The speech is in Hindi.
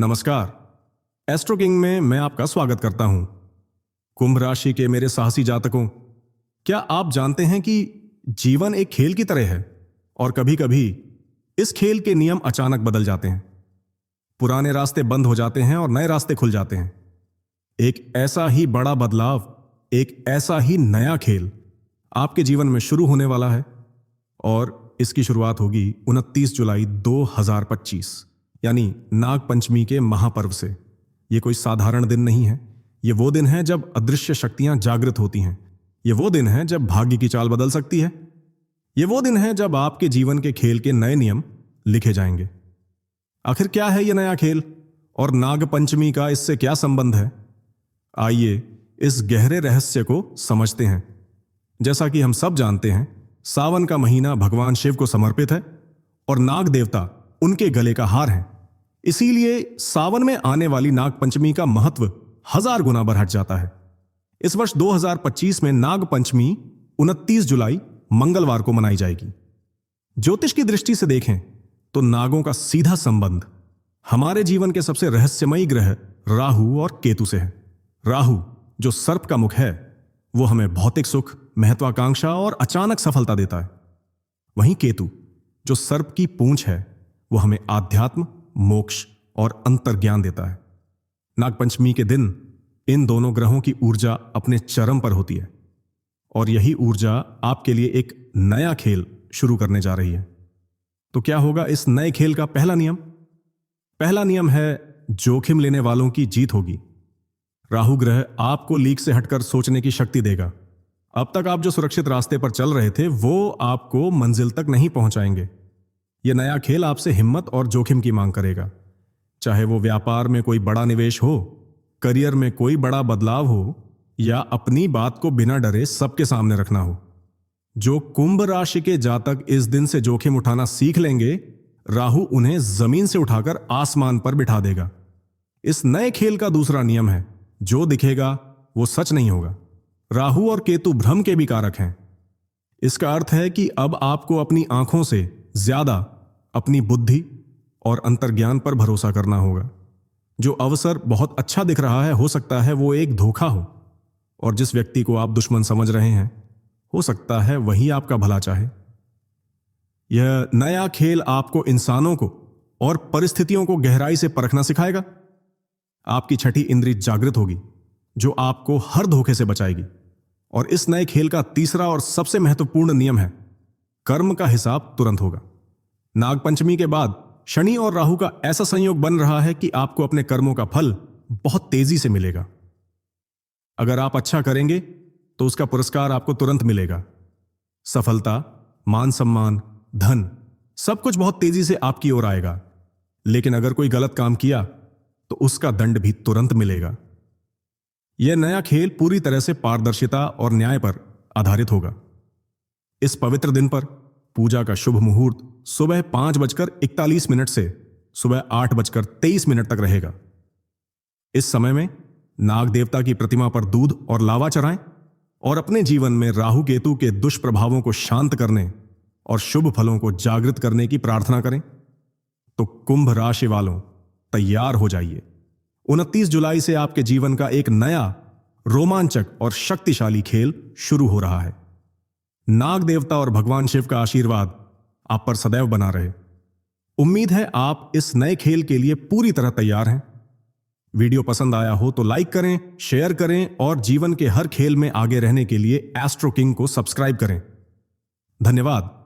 नमस्कार। एस्ट्रो किंग में मैं आपका स्वागत करता हूं। कुंभ राशि के मेरे साहसी जातकों, क्या आप जानते हैं कि जीवन एक खेल की तरह है और कभी कभी इस खेल के नियम अचानक बदल जाते हैं। पुराने रास्ते बंद हो जाते हैं और नए रास्ते खुल जाते हैं। एक ऐसा ही बड़ा बदलाव, एक ऐसा ही नया खेल आपके जीवन में शुरू होने वाला है और इसकी शुरुआत होगी 29 जुलाई 2025 यानी नाग पंचमी के महापर्व से। यह कोई साधारण दिन नहीं है। यह वो दिन है जब अदृश्य शक्तियां जागृत होती हैं। यह वो दिन है जब भाग्य की चाल बदल सकती है। यह वो दिन है जब आपके जीवन के खेल के नए नियम लिखे जाएंगे। आखिर क्या है यह नया खेल और नाग पंचमी का इससे क्या संबंध है? आइए इस गहरे रहस्य को समझते हैं। जैसा कि हम सब जानते हैं, सावन का महीना भगवान शिव को समर्पित है और नाग देवता उनके गले का हार है। इसीलिए सावन में आने वाली नाग पंचमी का महत्व 1000 गुना बढ़ जाता है। इस वर्ष 2025 में नाग पंचमी 29 जुलाई मंगलवार को मनाई जाएगी। ज्योतिष की दृष्टि से देखें तो नागों का सीधा संबंध हमारे जीवन के सबसे रहस्यमयी ग्रह राहु और केतु से है। राहु जो सर्प का मुख है, वो हमें भौतिक सुख, महत्वाकांक्षा और अचानक सफलता देता है। वहीं केतु जो सर्प की पूंछ है, वो हमें आध्यात्म, मोक्ष और अंतर्ज्ञान देता है। नागपंचमी के दिन इन दोनों ग्रहों की ऊर्जा अपने चरम पर होती है और यही ऊर्जा आपके लिए एक नया खेल शुरू करने जा रही है। तो क्या होगा इस नए खेल का पहला नियम? पहला नियम है जोखिम लेने वालों की जीत होगी। राहु ग्रह आपको लीक से हटकर सोचने की शक्ति देगा। अब तक आप जो सुरक्षित रास्ते पर चल रहे थे, वो आपको मंजिल तक नहीं पहुंचाएंगे। यह नया खेल आपसे हिम्मत और जोखिम की मांग करेगा। चाहे वो व्यापार में कोई बड़ा निवेश हो, करियर में कोई बड़ा बदलाव हो या अपनी बात को बिना डरे सबके सामने रखना हो। जो कुंभ राशि के जातक इस दिन से जोखिम उठाना सीख लेंगे, राहु उन्हें जमीन से उठाकर आसमान पर बिठा देगा। इस नए खेल का दूसरा नियम है, जो दिखेगा वो सच नहीं होगा। राहु और केतु भ्रम के भी कारक हैं। इसका अर्थ है कि अब आपको अपनी आंखों से ज्यादा अपनी बुद्धि और अंतर्ज्ञान पर भरोसा करना होगा। जो अवसर बहुत अच्छा दिख रहा है, हो सकता है वो एक धोखा हो, और जिस व्यक्ति को आप दुश्मन समझ रहे हैं, हो सकता है वही आपका भला चाहे। यह नया खेल आपको इंसानों को और परिस्थितियों को गहराई से परखना सिखाएगा। आपकी छठी इंद्री जागृत होगी, जो आपको हर धोखे से बचाएगी। और इस नए खेल का तीसरा और सबसे महत्वपूर्ण नियम है, कर्म का हिसाब तुरंत होगा। नागपंचमी के बाद शनि और राहु का ऐसा संयोग बन रहा है कि आपको अपने कर्मों का फल बहुत तेजी से मिलेगा। अगर आप अच्छा करेंगे तो उसका पुरस्कार आपको तुरंत मिलेगा। सफलता, मान सम्मान, धन, सब कुछ बहुत तेजी से आपकी ओर आएगा। लेकिन अगर कोई गलत काम किया तो उसका दंड भी तुरंत मिलेगा। यह नया खेल पूरी तरह से पारदर्शिता और न्याय पर आधारित होगा। इस पवित्र दिन पर पूजा का शुभ मुहूर्त सुबह 5:41 से सुबह 8:23 तक रहेगा। इस समय में नाग देवता की प्रतिमा पर दूध और लावा चढ़ाएं और अपने जीवन में राहु केतु के दुष्प्रभावों को शांत करने और शुभ फलों को जागृत करने की प्रार्थना करें। तो कुंभ राशि वालों, तैयार हो जाइए। 29 जुलाई से आपके जीवन का एक नया, रोमांचक और शक्तिशाली खेल शुरू हो रहा है। नाग देवता और भगवान शिव का आशीर्वाद आप पर सदैव बना रहे। उम्मीद है आप इस नए खेल के लिए पूरी तरह तैयार हैं। वीडियो पसंद आया हो तो लाइक करें, शेयर करें और जीवन के हर खेल में आगे रहने के लिए एस्ट्रो किंग को सब्सक्राइब करें। धन्यवाद।